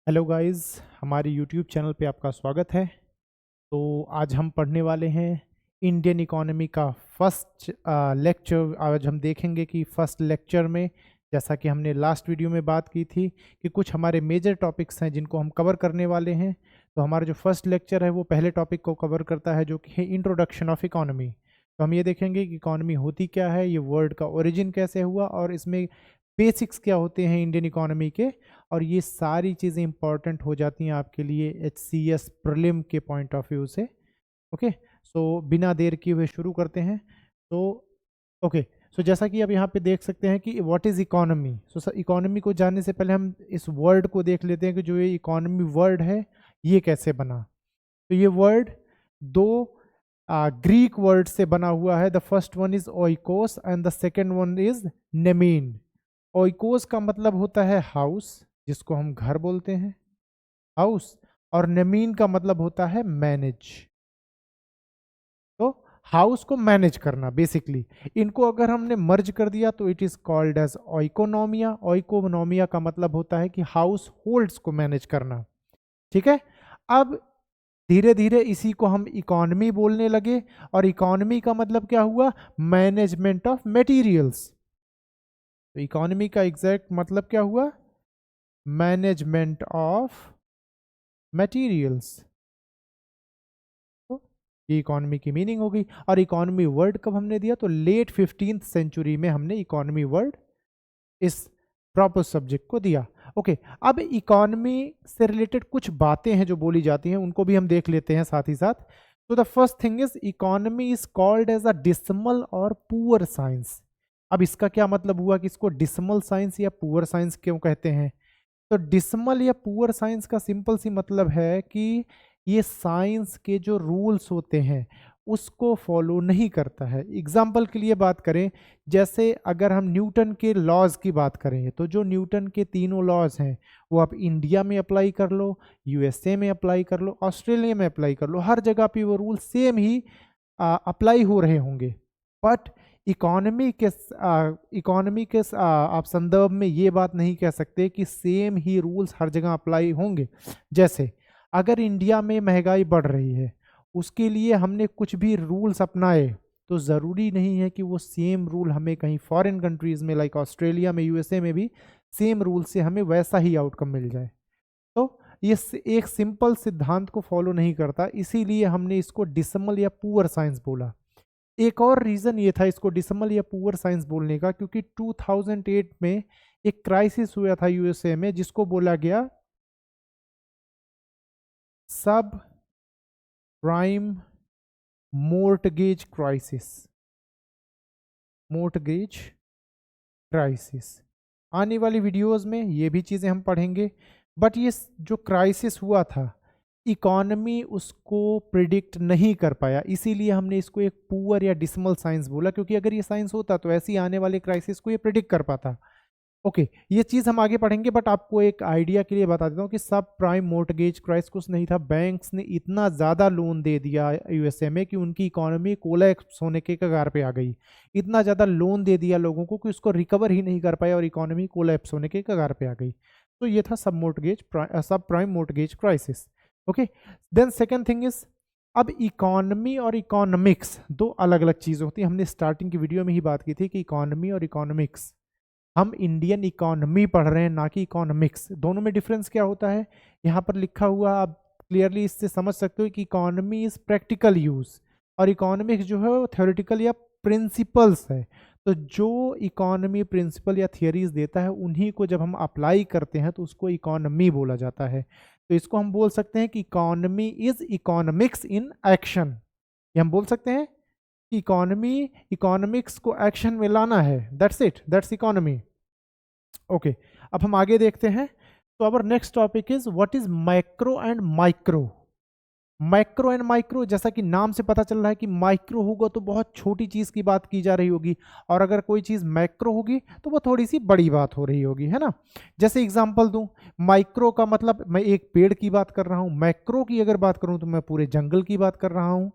Hello guys, हमारे YouTube channel पे आपका स्वागत है। तो आज हम पढ़ने वाले हैं इंडियन इकोनॉमी का फर्स्ट लेक्चर। आज हम देखेंगे कि फर्स्ट लेक्चर में, जैसा कि हमने लास्ट वीडियो में बात की थी, कि कुछ हमारे मेजर टॉपिक्स हैं जिनको हम कवर करने वाले हैं। तो हमारा जो फर्स्ट लेक्चर है वो पहले टॉपिक को कवर करता है, जो कि है इंट्रोडक्शन ऑफ इकोनॉमी। तो हम ये देखेंगे कि इकोनॉमी होती क्या है, ये वर्ड का ओरिजिन कैसे हुआ और इसमें बेसिक्स क्या होते हैं इंडियन इकोनॉमी के। और ये सारी चीज़ें इंपॉर्टेंट हो जाती हैं आपके लिए HCS प्रीलिम के पॉइंट ऑफ व्यू से। ओके, सो बिना देर किए हुए शुरू करते हैं। तो ओके, सो जैसा कि अब यहाँ पे देख सकते हैं कि what is economy. So economy को जानने से पहले हम इस वर्ड को देख लेते हैं कि जो ये इकोनॉमी वर्ड है ये कैसे बना। तो ये वर्ड दो ग्रीक वर्ड से बना हुआ है। The first one is oikos and the second one is nemein. Oikos का मतलब होता है हाउस, जिसको हम घर बोलते हैं, हाउस। और नेमीन का मतलब होता है मैनेज। तो हाउस को मैनेज करना बेसिकली। इनको अगर हमने मर्ज कर दिया तो इट इज कॉल्ड एज ओइकोनोमिया। ओइकोनोमिया का मतलब होता है कि हाउस होल्ड्स को मैनेज करना। ठीक है, अब धीरे धीरे इसी को हम इकोनॉमी बोलने लगे। और इकोनॉमी का मतलब क्या हुआ? Management of materials. तो इकोनॉमी का एग्जैक्ट मतलब क्या हुआ? Management of materials. तो ये इकोनॉमी की मीनिंग हो गई। और इकोनॉमी वर्ड कब हमने दिया? तो लेट 15th सेंचुरी में हमने इकोनॉमी वर्ड इस प्रॉपर सब्जेक्ट को दिया। ओके, अब इकोनॉमी से रिलेटेड कुछ बातें हैं जो बोली जाती हैं, उनको भी हम देख लेते हैं साथ ही साथ। तो the first thing is economy is called as a dismal और पुअर साइंस। अब इसका क्या मतलब हुआ कि इसको डिसमल साइंस या पुअर साइंस क्यों कहते हैं? तो डिसमल या पुअर साइंस का सिंपल सी मतलब है कि ये साइंस के जो रूल्स होते हैं उसको फॉलो नहीं करता है। एग्जाम्पल के लिए बात करें, जैसे अगर हम न्यूटन के लॉज की बात करें, तो जो न्यूटन के तीनों लॉज हैं वो आप इंडिया में अप्लाई कर लो, USA में अप्लाई कर लो, ऑस्ट्रेलिया में अप्लाई कर लो, हर जगह पे वो रूल सेम ही अप्लाई हो रहे होंगे। बट इकोनॉमी के आप संदर्भ में ये बात नहीं कह सकते कि सेम ही रूल्स हर जगह अप्लाई होंगे। जैसे अगर इंडिया में महंगाई बढ़ रही है, उसके लिए हमने कुछ भी रूल्स अपनाए, तो ज़रूरी नहीं है कि वो सेम रूल हमें कहीं फॉरेन कंट्रीज़ में लाइक ऑस्ट्रेलिया में, USA में भी सेम रूल से हमें वैसा ही आउटकम मिल जाए। तो ये एक सिंपल सिद्धांत को फॉलो नहीं करता, इसीलिए हमने इसको डिसमल या पुअर साइंस बोला। एक और रीज़न ये था इसको डिसमल या पुअर साइंस बोलने का, क्योंकि 2008 में एक क्राइसिस हुआ था USA में, जिसको बोला गया सब prime mortgage crisis. Mortgage crisis आने वाली वीडियोस में ये भी चीज़ें हम पढ़ेंगे। बट ये जो क्राइसिस हुआ था, इकोनॉमी उसको प्रिडिक्ट नहीं कर पाया, इसीलिए हमने इसको एक पुअर या डिसमल साइंस बोला, क्योंकि अगर ये साइंस होता तो ऐसी आने वाले क्राइसिस को ये प्रिडिक्ट कर पाता। ओके, ये चीज़ हम आगे पढ़ेंगे, बट आपको एक आइडिया के लिए बता देता हूँ कि सब प्राइम मोर्टगेज क्राइसिस कुछ नहीं था। बैंक्स ने इतना ज़्यादा लोन दे दिया USA में कि उनकी इकोनॉमी कोलैप्स होने के कगार पे आ गई। इतना ज़्यादा लोन दे दिया लोगों को कि उसको रिकवर ही नहीं कर पाया और इकोनॉमी कोलैप्स होने के कगार पे आ गई। तो ये था सब prime mortgage crisis. Okay, then second thing is, अब इकोनॉमी और इकोनॉमिक्स दो अलग अलग चीज़ होती हैं। हमने स्टार्टिंग की वीडियो में ही बात की थी कि इकोनॉमी और इकोनॉमिक्स, हम इंडियन इकोनॉमी पढ़ रहे हैं ना कि इकोनॉमिक्स। दोनों में डिफरेंस क्या होता है यहाँ पर लिखा हुआ, आप क्लियरली इससे समझ सकते हो कि इकोनॉमी इज प्रैक्टिकल यूज और इकोनॉमिक्स जो है वो थ्योरेटिकल या प्रिंसिपल्स है। तो जो इकोनॉमी प्रिंसिपल या थियरीज देता है उन्हीं को जब हम अप्लाई करते हैं तो उसको इकोनॉमी बोला जाता है। तो इसको हम बोल सकते हैं कि economy is economics in action. ये हम बोल सकते हैं कि इकोनॉमी इकोनॉमिक्स को एक्शन में लाना है। That's it, that's economy. Okay, अब हम आगे देखते हैं। तो our next topic is what is micro and micro. Micro and micro, जैसा कि नाम से पता चल रहा है कि माइक्रो होगा तो बहुत छोटी चीज की बात की जा रही होगी, और अगर कोई चीज मैक्रो होगी तो वो थोड़ी सी बड़ी बात हो रही होगी, है ना। जैसे एग्जांपल दूं, माइक्रो का मतलब मैं एक पेड़ की बात कर रहा हूं, मैक्रो की अगर बात करूं तो मैं पूरे जंगल की बात कर रहा हूं।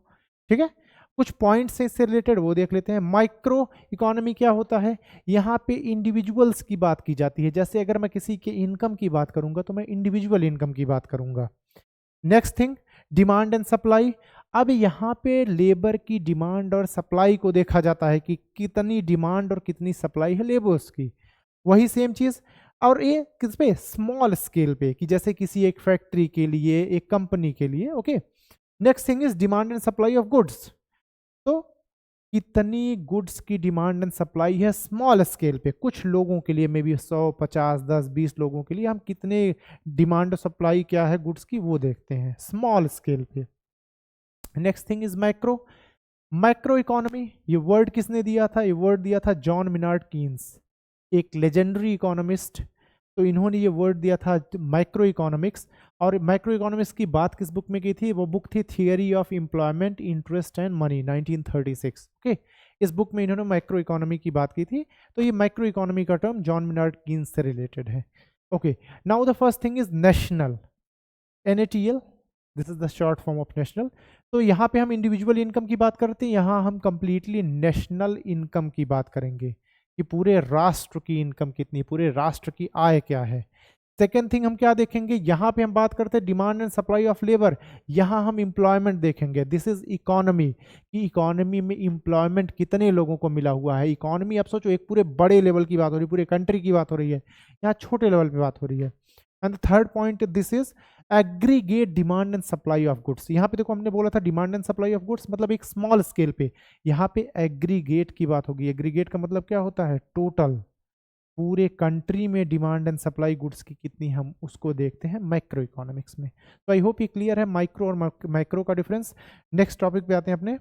ठीक है, कुछ पॉइंट्स से इससे रिलेटेड वो देख लेते हैं। माइक्रो इकोनॉमी क्या होता है, यहाँ पे इंडिविजुअल्स की बात की जाती है। जैसे अगर मैं किसी के इनकम की बात करूंगा तो मैं इंडिविजुअल इनकम की बात करूंगा। Next thing, demand and supply. अब यहाँ पे लेबर की डिमांड और सप्लाई को देखा जाता है कि कितनी डिमांड और कितनी सप्लाई है लेबर्स की। वही सेम चीज, और ये किस पे, स्मॉल स्केल पे, कि जैसे किसी एक फैक्ट्री के लिए, एक कंपनी के लिए। Okay, next thing is demand and supply of goods. तो कितनी गुड्स की डिमांड एंड सप्लाई है स्मॉल स्केल पे, कुछ लोगों के लिए, मे बी 100, 50, 10, 20 लोगों के लिए हम कितने डिमांड और सप्लाई क्या है गुड्स की, वो देखते हैं स्मॉल स्केल पे। Next thing is macro. Macro economy, ये वर्ड किसने दिया था, ये वर्ड दिया था जॉन मिनार्ड कीन्स, एक लेजेंडरी इकोनॉमिस्ट। तो इन्होंने ये वर्ड दिया था माइक्रो इकोनॉमिक्स। और माइक्रो इकोनॉमिक्स की बात किस बुक में की थी, वो बुक थी theory of employment, interest and money, 1936। Okay, इस बुक में इन्होंने माइक्रो इकोनॉमी की बात की थी। तो ये माइक्रो इकोनॉमी का टर्म जॉन मिनार्ड कीन्स से रिलेटेड है। Okay, now the first thing is national, NATL, this is the short form of national. तो यहाँ पे हम इंडिविजुअल इनकम की बात करते हैं, यहाँ हम कंप्लीटली नेशनल इनकम की बात करेंगे कि पूरे राष्ट्र की इनकम कितनी, पूरे राष्ट्र की आय क्या है। सेकेंड थिंग हम क्या देखेंगे, यहाँ पे हम बात करते हैं demand and supply of labour, यहाँ हम एम्प्लॉयमेंट देखेंगे। दिस इज इकोनॉमी, कि इकोनॉमी में एम्प्लॉयमेंट कितने लोगों को मिला हुआ है। इकोनॉमी, आप सोचो, एक पूरे बड़े लेवल की बात हो रही है, पूरे कंट्री की बात हो रही है, यहाँ छोटे लेवल पे बात हो रही है। And the third point, this is aggregate demand and supply of goods. यहाँ पे देखो हमने बोला था demand and supply of goods मतलब एक स्मॉल स्केल पे, यहाँ पे एग्रीगेट की बात होगी। एग्रीगेट का मतलब क्या होता है, टोटल, पूरे कंट्री में डिमांड एंड सप्लाई गुड्स की कितनी, हम उसको देखते हैं मैक्रो इकोनॉमिक्स में। तो आई होप ये क्लियर है माइक्रो और मैक्रो का डिफरेंस। नेक्स्ट टॉपिक पे आते हैं अपने,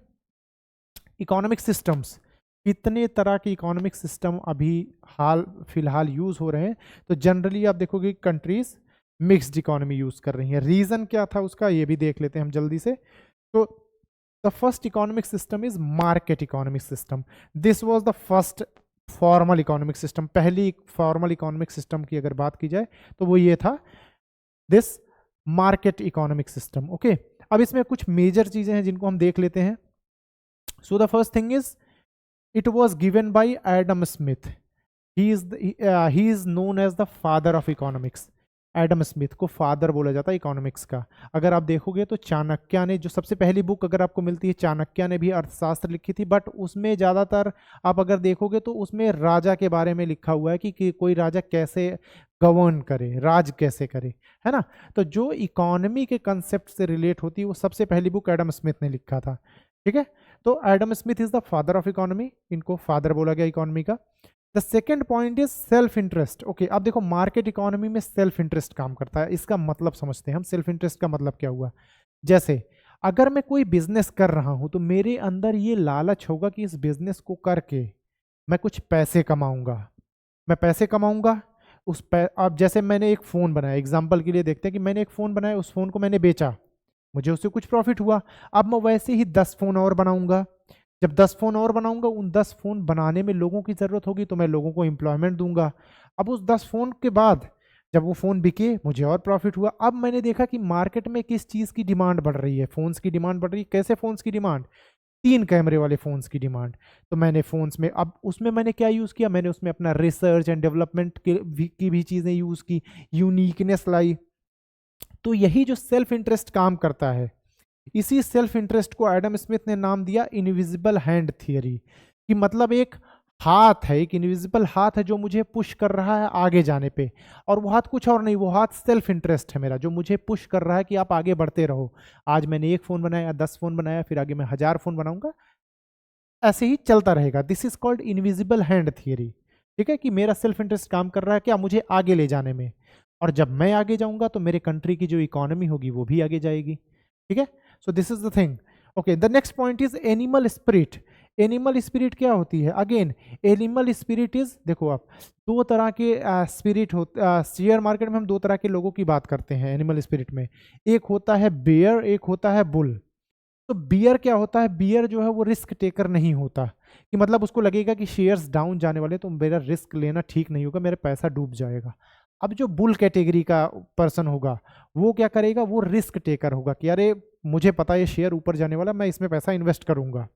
इकोनॉमिक सिस्टम्स। कितने तरह के इकोनॉमिक सिस्टम अभी हाल फिलहाल यूज हो रहे हैं। तो जनरली आप देखोगे कंट्रीज मिक्स्ड इकोनॉमी यूज कर रही हैं। रीजन क्या था उसका, ये भी देख लेते हैं हम जल्दी से। तो the first economic system is market economic system. This was the first formal economic system. पहली फॉर्मल इकोनॉमिक सिस्टम की अगर बात की जाए तो वो ये था, this market economic system. Okay, अब इसमें कुछ मेजर चीजें हैं जिनको हम देख लेते हैं। So the first thing is, it was given by Adam Smith. He is known as the father of economics. Adam Smith को फादर बोला जाता है इकोनॉमिक्स का। अगर आप देखोगे तो चाणक्य ने, जो सबसे पहली बुक अगर आपको मिलती है, चाणक्य ने भी अर्थशास्त्र लिखी थी, बट उसमें ज़्यादातर आप अगर देखोगे तो उसमें राजा के बारे में लिखा हुआ है कि कोई राजा कैसे गवर्न करे, राज कैसे करे, है ना। तो जो इकोनॉमी के कंसेप्ट से रिलेट होती है वो सबसे पहली बुक एडम स्मिथ ने लिखा था। ठीक है, तो Adam Smith is the father of economy, इनको फादर बोला गया इकोनॉमी का। The second point is self interest. Okay, अब देखो मार्केट इकोनॉमी में सेल्फ इंटरेस्ट काम करता है। इसका मतलब समझते हैं हम, सेल्फ इंटरेस्ट का मतलब क्या हुआ। जैसे अगर मैं कोई बिजनेस कर रहा हूं तो मेरे अंदर ये लालच होगा कि इस बिजनेस को करके मैं कुछ पैसे कमाऊंगा, मैं पैसे कमाऊंगा। अब जैसे मैंने एक फ़ोन बनाया, एग्जाम्पल के लिए देखते हैं कि मैंने एक फ़ोन बनाया, उस फ़ोन को मैंने बेचा, मुझे उससे कुछ प्रॉफिट हुआ। अब मैं वैसे ही 10 फ़ोन और बनाऊंगा। जब 10 फ़ोन और बनाऊंगा, उन 10 फ़ोन बनाने में लोगों की ज़रूरत होगी तो मैं लोगों को एम्प्लॉयमेंट दूंगा। अब उस 10 फ़ोन के बाद जब वो फ़ोन बिके, मुझे और प्रॉफिट हुआ। अब मैंने देखा कि मार्केट में किस चीज़ की डिमांड बढ़ रही है, फ़ोन्स की डिमांड बढ़ रही है। कैसे फ़ोन्स की डिमांड, 3 कैमरे वाले फ़ोन्स की डिमांड। तो मैंने फ़ोन्स में, अब उसमें मैंने क्या यूज़ किया, मैंने उसमें अपना रिसर्च एंड डेवलपमेंट की भी चीज़ें यूज़ की, यूनिकनेस लाई। तो यही जो सेल्फ इंटरेस्ट काम करता है, इसी सेल्फ इंटरेस्ट को एडम स्मिथ ने नाम दिया इनविजिबल हैंड थियरी। कि मतलब एक हाथ है, एक इनविजिबल हाथ है जो मुझे पुश कर रहा है आगे जाने पे, और वो हाथ कुछ और नहीं, वो हाथ सेल्फ इंटरेस्ट है मेरा, जो मुझे पुश कर रहा है कि आप आगे बढ़ते रहो। आज मैंने 1 फ़ोन बनाया, 10 फ़ोन बनाया, फिर आगे मैं 1000 फ़ोन बनाऊंगा, ऐसे ही चलता रहेगा। This is called invisible hand theory. ठीक है, कि मेरा सेल्फ इंटरेस्ट काम कर रहा है क्या, मुझे आगे ले जाने में, और जब मैं आगे जाऊंगा तो मेरे कंट्री की जो इकोनॉमी होगी वो भी आगे जाएगी। ठीक है, so this is the thing. Okay, the next point is animal spirit. Animal spirit क्या होती है, अगेन एनिमल स्पिरिट इज, देखो आप, 2 तरह के स्पिरिट होते, शेयर मार्केट में हम 2 तरह के लोगों की बात करते हैं एनिमल स्पिरिट में। एक होता है बेयर, एक होता है बुल। तो बियर क्या होता है, बियर जो है वो रिस्क टेकर नहीं होता, कि मतलब उसको लगेगा कि शेयर्स डाउन जाने वाले तो मेरा रिस्क लेना ठीक नहीं होगा, मेरा पैसा डूब जाएगा। अब जो बुल कैटेगरी का पर्सन होगा वो क्या करेगा, वो रिस्क टेकर होगा कि अरे मुझे पता है ये शेयर ऊपर जाने वाला, मैं इसमें पैसा इन्वेस्ट करूंगा।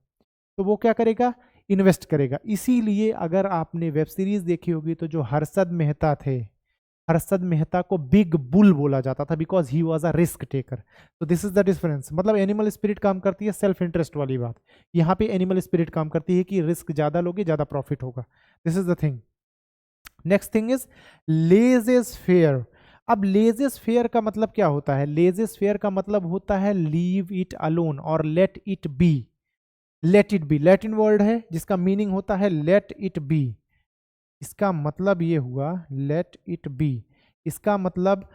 तो वो क्या करेगा, इन्वेस्ट करेगा। इसीलिए अगर आपने वेब सीरीज देखी होगी तो जो हर्षद मेहता थे, हर्षद मेहता को बिग बुल बोला जाता था because he was a risk taker. तो दिस इज द डिफरेंस। मतलब एनिमल स्पिरिट काम करती है सेल्फ इंटरेस्ट वाली बात, यहाँ पे एनिमल स्पिरिट काम करती है कि रिस्क ज्यादा लोगे ज्यादा प्रॉफिट होगा। This is the thing. Next thing is laissez fair. अब लेजेस फेयर का मतलब क्या होता है? लेजेस फेयर का मतलब होता है लीव इट अलोन और let it be. Let it be Latin word है जिसका मीनिंग होता है लेट इट बी। इसका मतलब ये हुआ लेट इट बी। इसका मतलब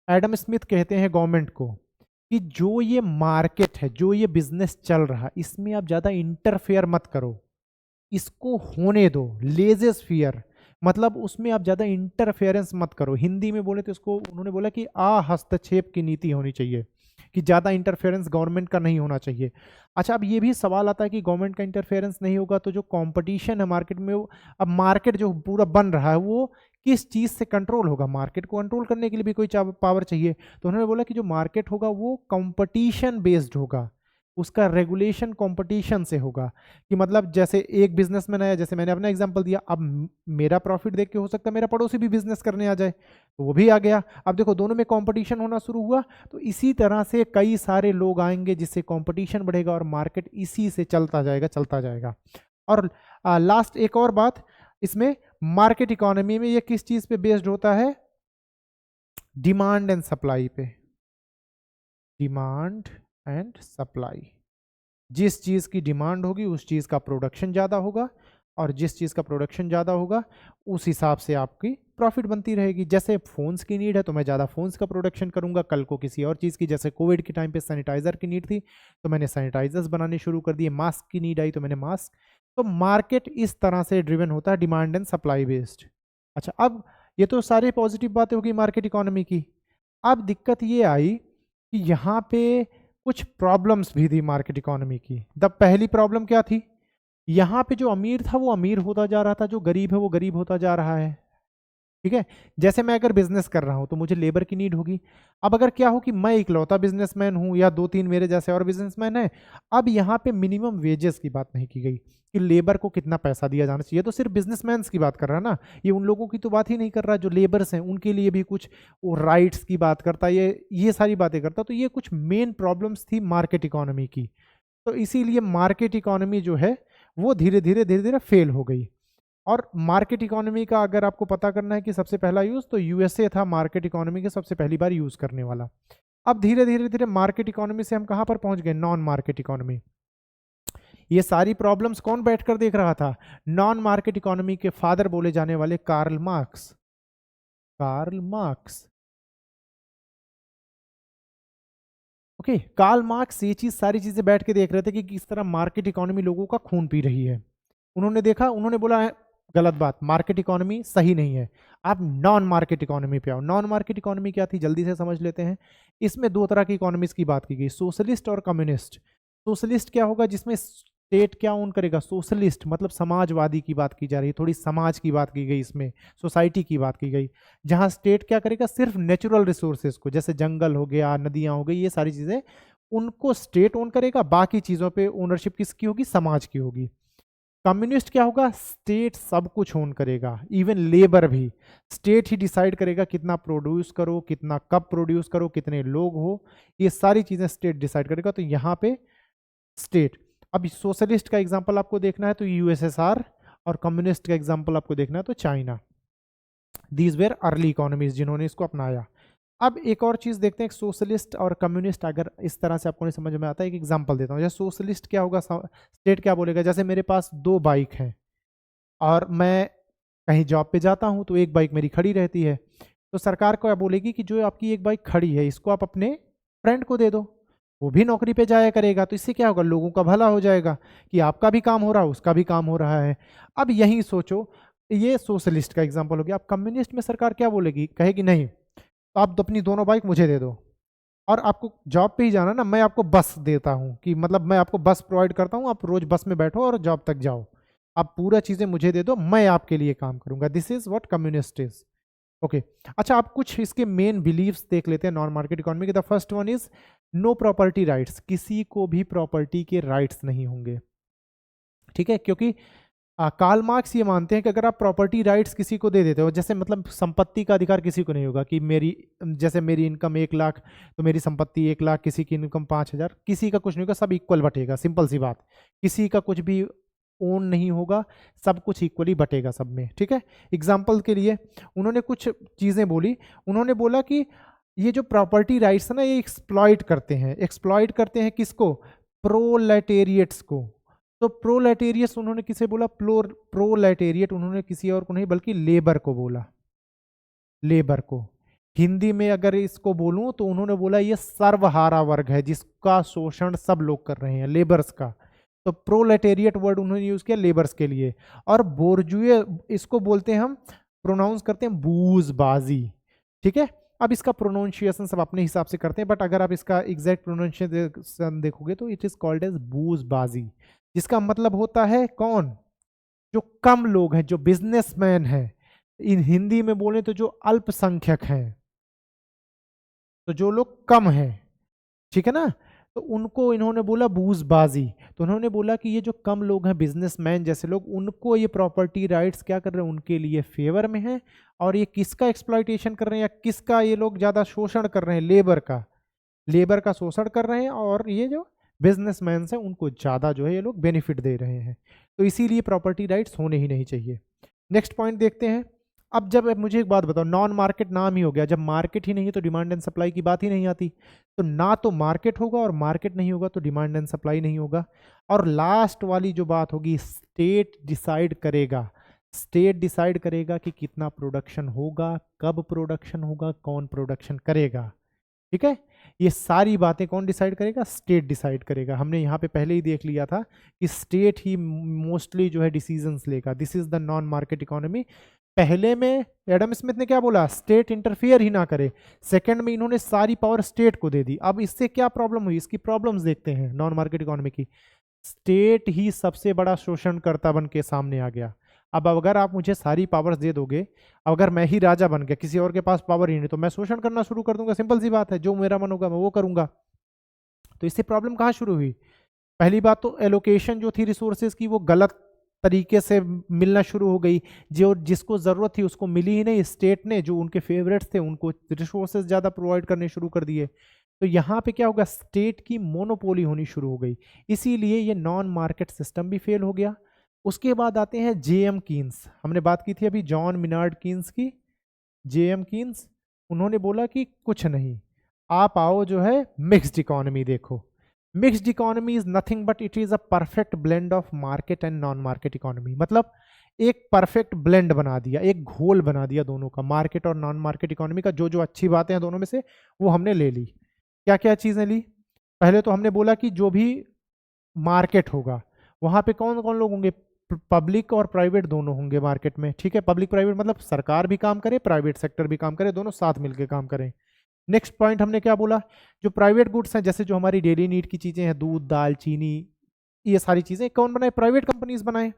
एडम स्मिथ कहते हैं गवर्नमेंट को कि जो ये मार्केट है, जो ये बिजनेस चल रहा, इसमें आप ज्यादा इंटरफेयर मत करो, इसको होने दो। लेजेस फेयर मतलब उसमें आप ज्यादा इंटरफेरेंस मत करो। हिंदी में बोले तो इसको उन्होंने बोला कि हस्तक्षेप की नीति होनी चाहिए, कि ज्यादा इंटरफेरेंस गवर्नमेंट का नहीं होना चाहिए। अच्छा, अब ये भी सवाल आता है कि गवर्नमेंट का इंटरफेरेंस नहीं होगा तो जो कंपटीशन है मार्केट में, अब मार्केट जो पूरा बन रहा है वो किस चीज से कंट्रोल होगा? मार्केट को कंट्रोल करने के लिए भी कोई पावर चाहिए। तो उन्होंने बोला कि जो मार्केट होगा वो कंपटीशन बेस्ड होगा, उसका रेगुलेशन कंपटीशन से होगा। कि मतलब जैसे एक बिजनेसमैन है, जैसे मैंने अपना एग्जांपल दिया, अब मेरा प्रॉफिट देख के हो सकता है मेरा पड़ोसी भी बिजनेस करने आ जाए, तो वो भी आ गया। अब देखो दोनों में कंपटीशन होना शुरू हुआ, तो इसी तरह से कई सारे लोग आएंगे जिससे कंपटीशन बढ़ेगा और मार्केट इसी से चलता जाएगा चलता जाएगा। और लास्ट एक और बात इसमें, मार्केट इकोनॉमी में ये किस चीज पे बेस्ड होता है? डिमांड एंड सप्लाई पे। Demand and supply. जिस चीज की डिमांड होगी उस चीज का प्रोडक्शन ज्यादा होगा, और जिस चीज का प्रोडक्शन ज्यादा होगा उस हिसाब से आपकी प्रॉफिट बनती रहेगी। जैसे फोन्स की नीड है तो मैं ज्यादा फोन्स का प्रोडक्शन करूंगा, कल को किसी और चीज की, जैसे कोविड के टाइम पे सैनिटाइजर की नीड थी तो मैंने सैनिटाइजर्स बनाने शुरू कर दिए, मास्क की नीड आई तो मैंने मास्क। तो मार्केट इस तरह से ड्रिवन होता है, डिमांड एंड सप्लाई बेस्ड। अच्छा, अब ये तो सारी पॉजिटिव बातें होगी मार्केट इकोनॉमी की। अब दिक्कत ये आई कि यहाँ पे कुछ प्रॉब्लम्स भी थी मार्केट इकोनॉमी की। द पहली प्रॉब्लम क्या थी? यहाँ पे जो अमीर था वो अमीर होता जा रहा था, जो गरीब है वो गरीब होता जा रहा है। ठीक है, जैसे मैं अगर बिजनेस कर रहा हूं तो मुझे लेबर की नीड होगी। अब अगर क्या हो कि मैं इकलौता बिजनेसमैन हूं या दो तीन मेरे जैसे और बिजनेसमैन हैं, अब यहाँ पे मिनिमम वेजेस की बात नहीं की गई कि लेबर को कितना पैसा दिया जाना चाहिए, तो सिर्फ बिजनेसमैन की बात कर रहा है ना, ये उन लोगों की तो बात ही नहीं कर रहा जो लेबर्स हैं, उनके लिए भी कुछ वो राइट्स की बात करता, ये सारी बातें करता। तो ये कुछ मेन प्रॉब्लम्स थी मार्केट इकोनॉमी की। तो इसीलिए मार्केट इकोनॉमी जो है वो धीरे धीरे फेल हो गई। और मार्केट इकोनॉमी का अगर आपको पता करना है कि सबसे पहला यूज, तो यूएसए था मार्केट इकोनॉमी के सबसे पहली बार यूज करने वाला। अब धीरे धीरे मार्केट इकोनॉमी से हम कहां पर पहुंच गए? Non market economy. ये सारी प्रॉब्लम्स कौन बैठकर देख रहा था? नॉन मार्केट इकोनॉमी के फादर बोले जाने वाले Karl Marx. Karl Marx, okay, Karl Marx ये चीज सारी चीजें बैठ के देख रहे थे कि किस तरह मार्केट इकोनॉमी लोगों का खून पी रही है। उन्होंने देखा, उन्होंने बोला है गलत बात, मार्केट इकोनॉमी सही नहीं है, आप नॉन मार्केट इकोनॉमी पे आओ। नॉन मार्केट इकोनॉमी क्या थी जल्दी से समझ लेते हैं। इसमें दो तरह की इकोनॉमीज की बात की गई, सोशलिस्ट और कम्युनिस्ट। सोशलिस्ट क्या होगा? जिसमें स्टेट क्या ओन करेगा? सोशलिस्ट मतलब समाजवादी की बात की जा रही है, थोड़ी समाज की बात की गई, इसमें सोसाइटी की बात की गई, जहां स्टेट क्या करेगा? सिर्फ नेचुरल रिसोर्सेज को, जैसे जंगल हो गया, नदियां हो गई, ये सारी चीजें उनको स्टेट ओन करेगा, बाकी चीजों पे ओनरशिप किसकी होगी? समाज की होगी। कम्युनिस्ट क्या होगा? स्टेट सब कुछ ओन करेगा, इवन लेबर भी स्टेट ही डिसाइड करेगा, कितना प्रोड्यूस करो, कितना कब प्रोड्यूस करो, कितने लोग हो, ये सारी चीजें स्टेट डिसाइड करेगा। तो यहाँ पे स्टेट। अब सोशलिस्ट का एग्जांपल आपको देखना है तो यूएसएसआर, और कम्युनिस्ट का एग्जांपल आपको देखना है तो China. These were early economies जिन्होंने इसको अपनाया। अब एक और चीज देखते हैं, सोशलिस्ट और कम्युनिस्ट अगर इस तरह से आपको नहीं समझ में आता है, एक एग्जांपल देता हूँ। जैसे सोशलिस्ट क्या होगा? स्टेट क्या बोलेगा? जैसे मेरे पास दो बाइक हैं और मैं कहीं जॉब पे जाता हूँ तो एक बाइक मेरी खड़ी रहती है, तो सरकार क्या बोलेगी कि जो आपकी एक बाइक खड़ी है इसको आप अपने फ्रेंड को दे दो, वो भी नौकरी पे जाया करेगा। तो इससे क्या होगा? लोगों का भला हो जाएगा कि आपका भी काम हो रहा है, उसका भी काम हो रहा है। अब यही सोचो, ये सोशलिस्ट का एग्जाम्पल हो गया। अब कम्युनिस्ट में सरकार क्या बोलेगी? कहेगी नहीं, तो आप अपनी दोनों बाइक मुझे दे दो, और आपको जॉब पे ही जाना ना, मैं आपको बस देता हूँ, कि मतलब मैं आपको बस प्रोवाइड करता हूँ, आप रोज बस में बैठो और जॉब तक जाओ, आप पूरा चीजें मुझे दे दो, मैं आपके लिए काम करूंगा। This is what communist is. Okay, अच्छा, आप कुछ इसके मेन बिलीव्स देख लेते हैं नॉन मार्केट इकोनॉमी के। The first one is no property rights, किसी को भी प्रॉपर्टी के राइट्स नहीं होंगे। ठीक है, क्योंकि कार्ल मार्क्स ये मानते हैं कि अगर आप प्रॉपर्टी राइट्स किसी को दे देते हो, जैसे मतलब संपत्ति का अधिकार किसी को नहीं होगा कि जैसे मेरी इनकम 1 लाख तो मेरी संपत्ति 1 लाख, किसी की इनकम 5,000, किसी का कुछ नहीं होगा, सब इक्वल बटेगा, सिंपल सी बात। किसी का कुछ भी ओन नहीं होगा, सब कुछ इक्वली बटेगा सब में, ठीक है। एग्जाम्पल के लिए उन्होंने कुछ चीज़ें बोली, उन्होंने बोला कि ये जो प्रॉपर्टी राइट्स है ना, ये एक्सप्लॉइट करते हैं किसको? प्रोलेटेरिएट्स को। तो प्रोलेटेरियट्स उन्होंने किसे बोला? प्रोलेटेरिएट उन्होंने किसी और को नहीं बल्कि लेबर को बोला, लेबर को। हिंदी में अगर इसको बोलूं तो उन्होंने बोला ये सर्वहारा वर्ग है जिसका शोषण सब लोग कर रहे हैं, लेबर्स का। तो प्रोलेटेरिएट वर्ड उन्होंने यूज किया लेबर्स के लिए। और बोर्जुए इसको बोलते हैं, हम प्रोनाउंस करते हैं बूजबाजी, ठीक है। अब इसका प्रोनाउंसिएशन सब अपने हिसाब से करते हैं, बट अगर आप इसका एग्जैक्ट प्रोनाउंसिएशन देखोगे तो इट इज कॉल्ड एज बूजबाजी, जिसका मतलब होता है कौन? जो कम लोग हैं, जो बिजनेसमैन हैं, इन हिंदी में बोले तो जो अल्पसंख्यक हैं, तो जो लोग कम हैं, ठीक है ना, तो उनको इन्होंने बोला बूजबाजी। तो उन्होंने बोला कि ये जो कम लोग हैं, बिजनेसमैन जैसे लोग, उनको ये प्रॉपर्टी राइट्स क्या कर रहे हैं? उनके लिए फेवर में है। और ये किसका एक्सप्लॉइटेशन कर रहे हैं या किसका ये लोग ज्यादा शोषण कर रहे हैं? लेबर का शोषण कर रहे हैं, और ये जो बिजनेसमैन हैं उनको ज्यादा जो है ये लोग बेनिफिट दे रहे हैं। तो इसीलिए प्रॉपर्टी राइट्स होने ही नहीं चाहिए। नेक्स्ट पॉइंट देखते हैं। अब जब मुझे एक बात बताओ, नॉन मार्केट नाम ही हो गया, जब मार्केट ही नहीं है तो डिमांड एंड सप्लाई की बात ही नहीं आती। तो ना तो मार्केट होगा और मार्केट नहीं होगा तो डिमांड एंड सप्लाई नहीं होगा। और लास्ट वाली जो बात होगी, स्टेट डिसाइड करेगा कि कितना प्रोडक्शन होगा, कब प्रोडक्शन होगा, कौन प्रोडक्शन करेगा, ठीक है। ये सारी बातें कौन डिसाइड करेगा? स्टेट डिसाइड करेगा। हमने यहाँ पे पहले ही देख लिया था कि स्टेट ही मोस्टली जो है डिसीजंस लेगा। This is the non market economy. पहले में एडम स्मिथ ने क्या बोला? स्टेट इंटरफियर ही ना करे। सेकंड में इन्होंने सारी पावर स्टेट को दे दी। अब इससे क्या प्रॉब्लम हुई? इसकी प्रॉब्लम्स देखते हैं नॉन मार्केट इकोनॉमी की। स्टेट ही सबसे बड़ा शोषणकर्ता बन के सामने आ गया। अब अगर आप मुझे सारी पावर्स दे दोगे, अगर मैं ही राजा बन गया, किसी और के पास पावर ही नहीं, तो मैं शोषण करना शुरू कर दूंगा। सिंपल सी बात है, जो मेरा मन होगा मैं वो करूंगा। तो इससे प्रॉब्लम कहाँ शुरू हुई? पहली बात तो एलोकेशन जो थी रिसोर्सेज की, वो गलत तरीके से मिलना शुरू हो गई। जो जिसको ज़रूरत थी उसको मिली ही नहीं। स्टेट ने जो उनके फेवरेट्स थे उनको रिसोर्सेज ज़्यादा प्रोवाइड करने शुरू कर दिए। तो यहाँ पे क्या होगा? स्टेट की मोनोपोली होनी शुरू हो गई। इसीलिए ये नॉन मार्केट सिस्टम भी फेल हो गया। उसके बाद आते हैं जेएम कीन्स। हमने बात की थी अभी जॉन मिनार्ड कीन्स की। जेएम कीन्स उन्होंने बोला कि कुछ नहीं, आप आओ जो है मिक्स्ड इकोनॉमी देखो। Mixed economy is nothing but it is a perfect blend of market and non market economy. मतलब एक परफेक्ट ब्लेंड बना दिया, एक घोल बना दिया दोनों का, मार्केट और नॉन मार्केट इकोनॉमी का। जो जो अच्छी बातें हैं दोनों में से वो हमने ले ली। क्या क्या चीजें ली? पहले तो हमने बोला कि जो भी मार्केट होगा वहां पे कौन कौन लोग होंगे? पब्लिक और प्राइवेट दोनों होंगे मार्केट में, ठीक है। पब्लिक प्राइवेट मतलब सरकार भी काम करे, प्राइवेट सेक्टर भी काम करे, दोनों साथ मिलकर काम करें। नेक्स्ट पॉइंट हमने क्या बोला? जो प्राइवेट गुड्स हैं, जैसे जो हमारी डेली नीड की चीजें हैं, दूध, दाल, चीनी, ये सारी चीजें कौन बनाए? प्राइवेट कंपनीज बनाए,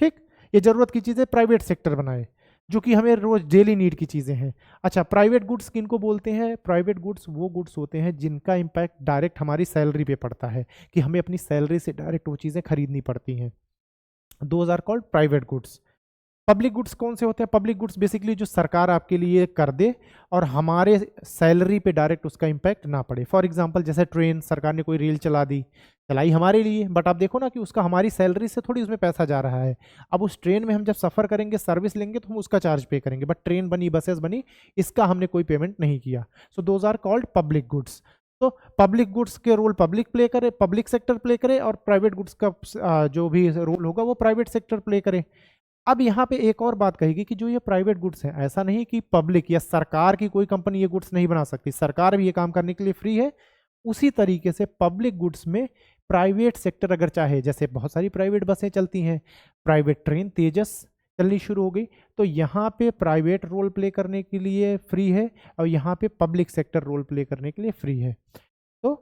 ठीक। ये जरूरत की चीजें प्राइवेट सेक्टर बनाए, जो कि हमें रोज डेली नीड की चीजें हैं। अच्छा, प्राइवेट गुड्स किनको बोलते हैं? प्राइवेट गुड्स वो गुड्स होते हैं जिनका इंपैक्ट डायरेक्ट हमारी सैलरी पे पड़ता है, कि हमें अपनी सैलरी से डायरेक्ट वो चीजें खरीदनी पड़ती हैं। Those are called private goods. Public goods कौन से होते हैं? पब्लिक गुड्स बेसिकली जो सरकार आपके लिए कर दे और हमारे सैलरी पे डायरेक्ट उसका इंपैक्ट ना पड़े। फॉर एग्जांपल जैसे ट्रेन, सरकार ने कोई रेल चलाई हमारे लिए, बट आप देखो ना कि उसका हमारी सैलरी से थोड़ी उसमें पैसा जा रहा है। अब उस ट्रेन में हम जब सफ़र करेंगे, सर्विस लेंगे, तो हम उसका चार्ज पे करेंगे, बट ट्रेन बनी, बसेस बनी, इसका हमने कोई पेमेंट नहीं किया। So those are called public goods. तो पब्लिक गुड्स के रोल पब्लिक सेक्टर प्ले करे, और प्राइवेट गुड्स का जो भी रोल होगा वो प्राइवेट सेक्टर प्ले करे। अब यहाँ पे एक और बात कहेगी कि जो ये प्राइवेट गुड्स हैं, ऐसा नहीं कि पब्लिक या सरकार की कोई कंपनी ये गुड्स नहीं बना सकती, सरकार भी ये काम करने के लिए फ्री है। उसी तरीके से पब्लिक गुड्स में प्राइवेट सेक्टर अगर चाहे, जैसे बहुत सारी प्राइवेट बसें चलती हैं, प्राइवेट ट्रेन तेजस चलनी शुरू हो गई, तो यहाँ पे प्राइवेट रोल प्ले करने के लिए फ्री है, और यहाँ पे पब्लिक सेक्टर रोल प्ले करने के लिए फ्री है। तो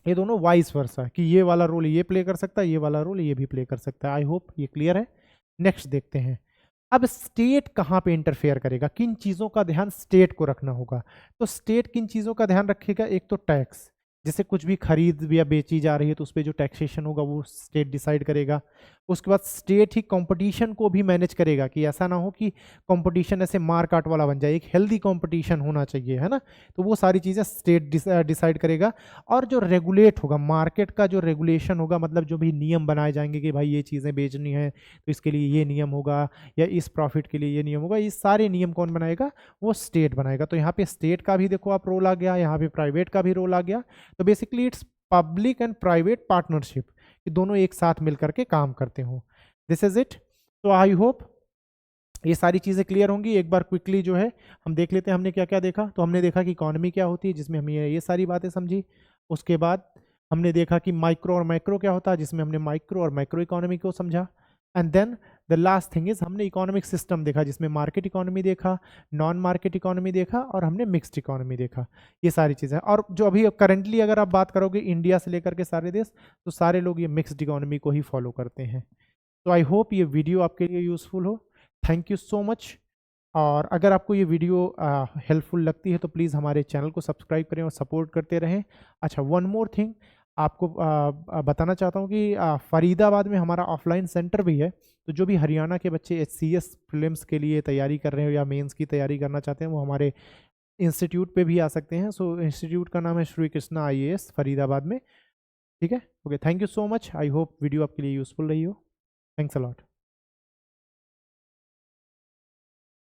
ये दोनों वाइस वर्सा, कि ये वाला रोल ये प्ले कर सकता है, ये वाला रोल ये भी प्ले कर सकता है। आई होप ये क्लियर है। नेक्स्ट देखते हैं, अब स्टेट कहाँ पे इंटरफेयर करेगा, किन चीज़ों का ध्यान स्टेट को रखना होगा। तो स्टेट किन चीज़ों का ध्यान रखेगा? एक तो टैक्स, जैसे कुछ भी खरीद या बेची जा रही है तो उस पर जो टैक्सेशन होगा वो स्टेट डिसाइड करेगा। उसके बाद स्टेट ही कंपटीशन को भी मैनेज करेगा कि ऐसा ना हो कि कंपटीशन ऐसे मार काट वाला बन जाए, एक हेल्दी कंपटीशन होना चाहिए, है ना। तो वो सारी चीज़ें स्टेट डिसाइड करेगा। और जो रेगुलेट होगा, मार्केट का जो रेगुलेशन होगा, मतलब जो भी नियम बनाए जाएंगे कि भाई ये चीज़ें बेचनी है तो इसके लिए ये नियम होगा, या इस प्रॉफिट के लिए ये नियम होगा, ये सारे नियम कौन बनाएगा? वो स्टेट बनाएगा। तो यहाँ पे स्टेट का भी देखो आप रोल आ गया, यहाँ पे प्राइवेट का भी रोल आ गया। तो basically it's public and private partnership, कि दोनों एक साथ मिलकर के काम करते हो। This is it. तो आई होप ये सारी चीज़ें क्लियर होंगी। एक बार क्विकली जो है हम देख लेते हैं हमने क्या क्या देखा। तो हमने देखा कि इकोनॉमी क्या होती है, जिसमें हमने ये सारी बातें समझी। उसके बाद हमने देखा कि माइक्रो और मैक्रो क्या होता है, जिसमें हमने माइक्रो और मैक्रो इकोनॉमी को समझा। And then the last thing is हमने इकोनॉमिक सिस्टम देखा, जिसमें मार्केट इकोनॉमी देखा, नॉन मार्केट इकोनॉमी देखा, और हमने मिक्स्ड इकोनॉमी देखा। ये सारी चीज़ें, और जो अभी करंटली अगर आप बात करोगे इंडिया से लेकर के सारे देश, तो सारे लोग ये मिक्स्ड इकोनॉमी को ही फॉलो करते हैं। तो आई होप ये वीडियो आपके लिए यूज़फुल हो। Thank you so much. और अगर आपको ये वीडियो हेल्पफुल लगती है तो प्लीज़ हमारे चैनल को सब्सक्राइब करें और सपोर्ट करते रहें। अच्छा, वन मोर थिंग आपको बताना चाहता हूँ कि फरीदाबाद में हमारा ऑफलाइन सेंटर भी है। तो जो भी हरियाणा के बच्चे HCS प्रीलिम्स के लिए तैयारी कर रहे हो या मेंस की तैयारी करना चाहते हैं, वो हमारे इंस्टीट्यूट पे भी आ सकते हैं। सो इंस्टीट्यूट का नाम है श्री कृष्णा IAS फरीदाबाद में। ठीक है, okay, thank you so much. I hope video आपके लिए यूज़फुल रही हो। Thanks a lot.